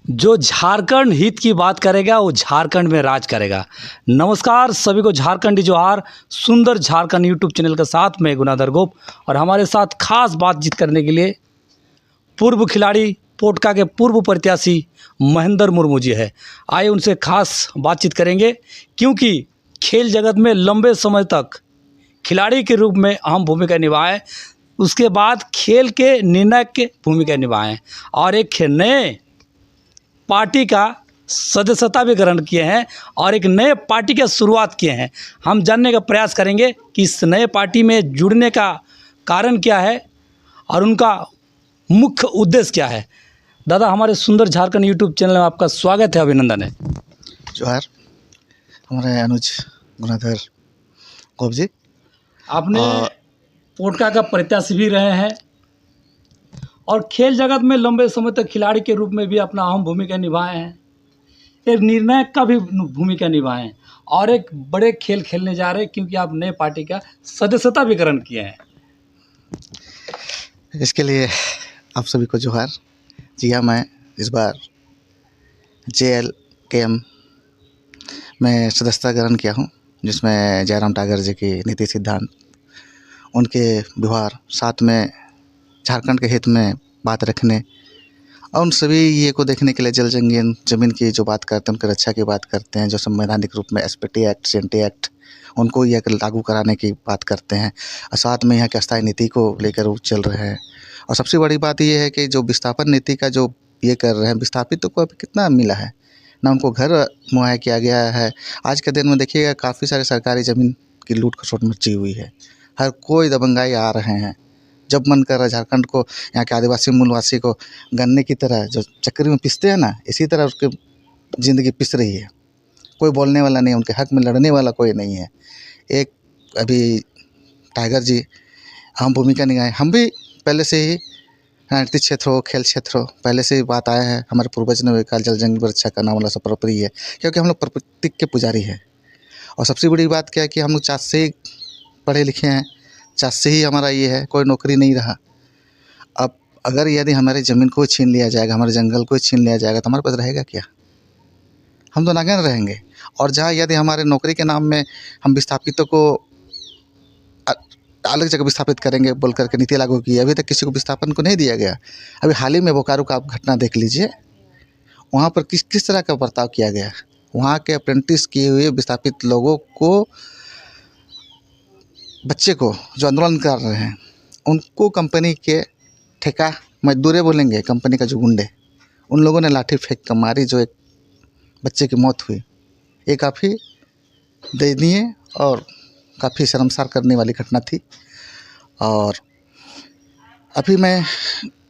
जो झारखंड हित की बात करेगा वो झारखंड में राज करेगा। नमस्कार सभी को, झारखंडी जोहार। सुंदर झारखंड यूट्यूब चैनल के साथ मैं गुनाधर गोप और हमारे साथ खास बातचीत करने के लिए पूर्व खिलाड़ी पोटका के पूर्व प्रत्याशी महेंद्र मुर्मू जी है। आइए उनसे खास बातचीत करेंगे, क्योंकि खेल जगत में लंबे समय तक खिलाड़ी के रूप में अहम भूमिका निभाए, उसके बाद खेल के निर्णायक की भूमिका निभाएं और एक नए पार्टी का सदस्यता भी ग्रहण किए हैं और एक नए पार्टी की शुरुआत किए हैं। हम जानने का प्रयास करेंगे कि इस नए पार्टी में जुड़ने का कारण क्या है और उनका मुख्य उद्देश्य क्या है। दादा, हमारे सुंदर झारखंड यूट्यूब चैनल में आपका स्वागत है, अभिनंदन है। जोहार। हमारे अनुज गुनाधर गोप जी, आपने पोटका का प्रत्याशी भी रहे हैं और खेल जगत में लंबे समय तक खिलाड़ी के रूप में भी अपना अहम भूमिका निभाए हैं, एक निर्णायक का भी भूमिका निभाए हैं और एक बड़े खेल खेलने जा रहे हैं, क्योंकि आप नए पार्टी का सदस्यता भी ग्रहण किए हैं। इसके लिए आप सभी को जोहार। जी हाँ, मैं इस बार JLKM में सदस्यता ग्रहण किया हूँ, जिसमें जयराम टागर जी की नीति सिद्धांत, उनके व्यवहार, साथ में झारखंड के हित में बात रखने और उन सभी ये को देखने के लिए जल जंगीन ज़मीन की जो बात करते हैं, उनकी रक्षा की बात करते हैं, जो संवैधानिक रूप में SPT एक्ट, CNT एक्ट, उनको यह लागू कराने की बात करते हैं और साथ में यहाँ की अस्थायी नीति को लेकर वो चल रहे हैं। और सबसे बड़ी बात ये है कि जो विस्थापन नीति का जो ये कर रहे हैं, विस्थापितों को अभी कितना मिला है ना, उनको घर मुहैया किया गया है। आज के दिन में देखिएगा काफ़ी सारे सरकारी ज़मीन की लूट खसोट मची हुई है, हर कोई दबंगाई आ रहे हैं। जब मन कर रहा है झारखंड को, यहाँ के आदिवासी मूलवासी को गन्ने की तरह जो चक्री में पिसते हैं ना, इसी तरह उसकी ज़िंदगी पिस रही है। कोई बोलने वाला नहीं, उनके हक़ में लड़ने वाला कोई नहीं है। एक अभी टाइगर जी अहम भूमिका निभाए। हम भी पहले से ही राजनीतिक क्षेत्र हो, खेल क्षेत्र हो, पहले से ही बात आया है। हमारे पूर्वज ने भी कहा जल जंगल रक्षा करना वाला सब परपरी है, क्योंकि हम लोग प्रकृति के पुजारी हैं। और सबसे बड़ी बात क्या है कि हम लोग चाँद से ही पढ़े लिखे हैं, चाँद से ही हमारा ये है, कोई नौकरी नहीं रहा। अब अगर यदि हमारी ज़मीन को छीन लिया जाएगा, हमारे जंगल को छीन लिया जाएगा, तो हमारे पास रहेगा क्या? हम तो नागन रहेंगे। और जहाँ यदि हमारे नौकरी के नाम में हम विस्थापितों को अलग जगह विस्थापित करेंगे बोल करके नीति लागू की, अभी तक किसी को विस्थापन को नहीं दिया गया। अभी हाल ही में बोकारो का आप घटना देख लीजिए, वहाँ पर किस तरह का बर्ताव किया गया। वहाँ के अप्रेंटिस किए हुए विस्थापित लोगों को, बच्चे को जो आंदोलन कर रहे हैं, उनको कंपनी के ठेका मजदूरे बोलेंगे, कंपनी का जो गुंडे, उन लोगों ने लाठी फेंक कर मारी, जो एक बच्चे की मौत हुई। ये काफ़ी दयनीय और काफ़ी शर्मसार करने वाली घटना थी। और अभी मैं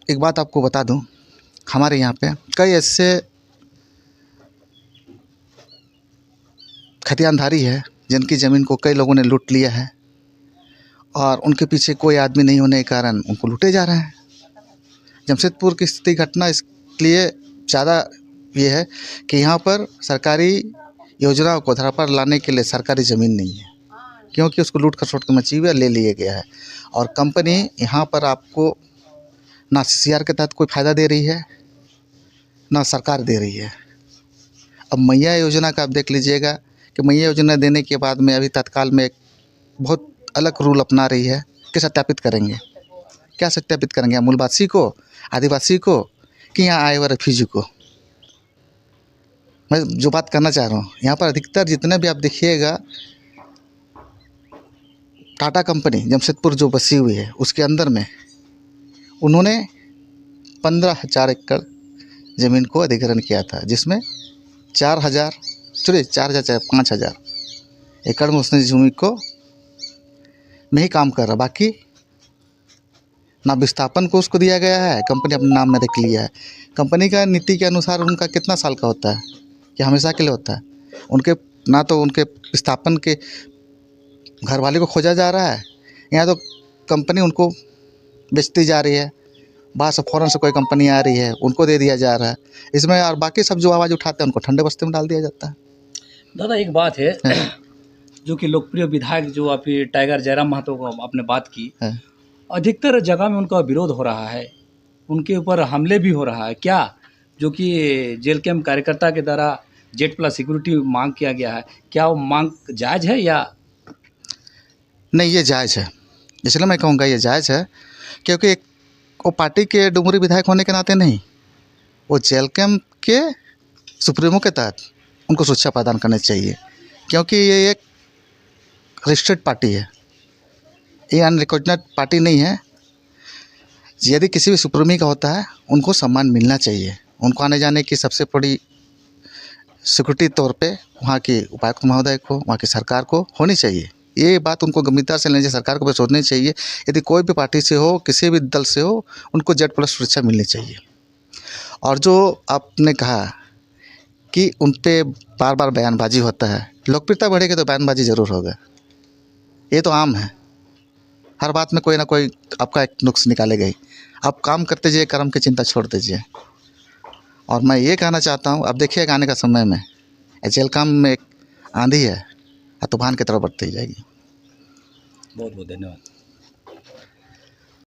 एक बात आपको बता दूं, हमारे यहाँ पे कई ऐसे खतियानधारी है जिनकी ज़मीन को कई लोगों ने लूट लिया है और उनके पीछे कोई आदमी नहीं होने के कारण उनको लूटे जा रहे हैं। जमशेदपुर की स्थिति घटना इसलिए ज़्यादा ये है कि यहाँ पर सरकारी योजनाओं को धरा पर लाने के लिए सरकारी ज़मीन नहीं है, क्योंकि उसको लूट खसोट के मची हुई ले लिया गया है। और कंपनी यहाँ पर आपको ना CCR के तहत कोई फ़ायदा दे रही है, ना सरकार दे रही है। अब मैया योजना का आप देख लीजिएगा कि मैया योजना देने के बाद में अभी तत्काल में एक बहुत अलग रूल अपना रही है कि सत्यापित करेंगे। क्या सत्यापित करेंगे? मूलवासी को, आदिवासी को, कि यहाँ आए हुए रेफ्यूजी को? मैं जो बात करना चाह रहा हूँ, यहाँ पर अधिकतर जितने भी आप देखिएगा, टाटा कंपनी जमशेदपुर जो बसी हुई है, उसके अंदर में उन्होंने 15,000 एकड़ ज़मीन को अधिग्रहण किया था, जिसमें 4,000 चाहे 5,000 एकड़ में उसने जमीन को में ही काम कर रहा। बाकी ना विस्थापन को उसको दिया गया है, कंपनी अपने नाम में रख लिया है। कंपनी का नीति के अनुसार उनका कितना साल का होता है, कि हमेशा के लिए होता है? उनके ना तो उनके विस्थापन के घर वाले को खोजा जा रहा है, यहाँ तो कंपनी उनको बेचती जा रही है। बाहर से फ़ॉरेन से कोई कंपनी आ रही है, उनको दे दिया जा रहा है इसमें, और बाकी सब जो आवाज़ उठाते हैं उनको ठंडे बस्ते में डाल दिया जाता है। दादा, एक बात है जो कि लोकप्रिय विधायक जो अभी टाइगर जयराम महतो को आपने बात की, अधिकतर जगह में उनका विरोध हो रहा है, उनके ऊपर हमले भी हो रहा है। क्या जो कि जेल कैंप कार्यकर्ता के द्वारा Z+ सिक्योरिटी मांग किया गया है, क्या वो मांग जायज़ है या? नहीं, ये जायज़ है। इसलिए मैं कहूँगा ये जायज़ है, क्योंकि वो पार्टी के डुमरी विधायक होने के नाते नहीं, वो जेल कैंप के सुप्रीमो के तहत उनको सुरक्षा प्रदान करनी चाहिए, क्योंकि ये एक रजिस्टर्ड पार्टी है, ये अनरिकॉग्नाइज्ड पार्टी नहीं है। यदि किसी भी सुप्रीमो का होता है, उनको सम्मान मिलना चाहिए। उनको आने जाने की सबसे बड़ी सिक्योरिटी तौर पे वहाँ के उपायुक्त महोदय को, वहाँ की सरकार को होनी चाहिए। ये बात उनको गंभीरता से लेनी चाहिए, सरकार को भी सोचनी चाहिए। यदि कोई भी पार्टी से हो, किसी भी दल से हो, उनको Z+ सुरक्षा मिलनी चाहिए। और जो आपने कहा कि उन पे बार बार बयानबाजी होता है, लोकप्रियता बढ़ेगी तो बयानबाजी ज़रूर होगा, ये तो आम है। हर बात में कोई ना कोई आपका एक नुक्स निकालेगा ही। आप काम करते जाइए, कर्म की चिंता छोड़ दीजिए। और मैं ये कहना चाहता हूँ, अब देखिएगा आने का समय में जेल कैंप में एक आंधी है, तूफान की तरफ बढ़ती जाएगी। बहुत बहुत धन्यवाद।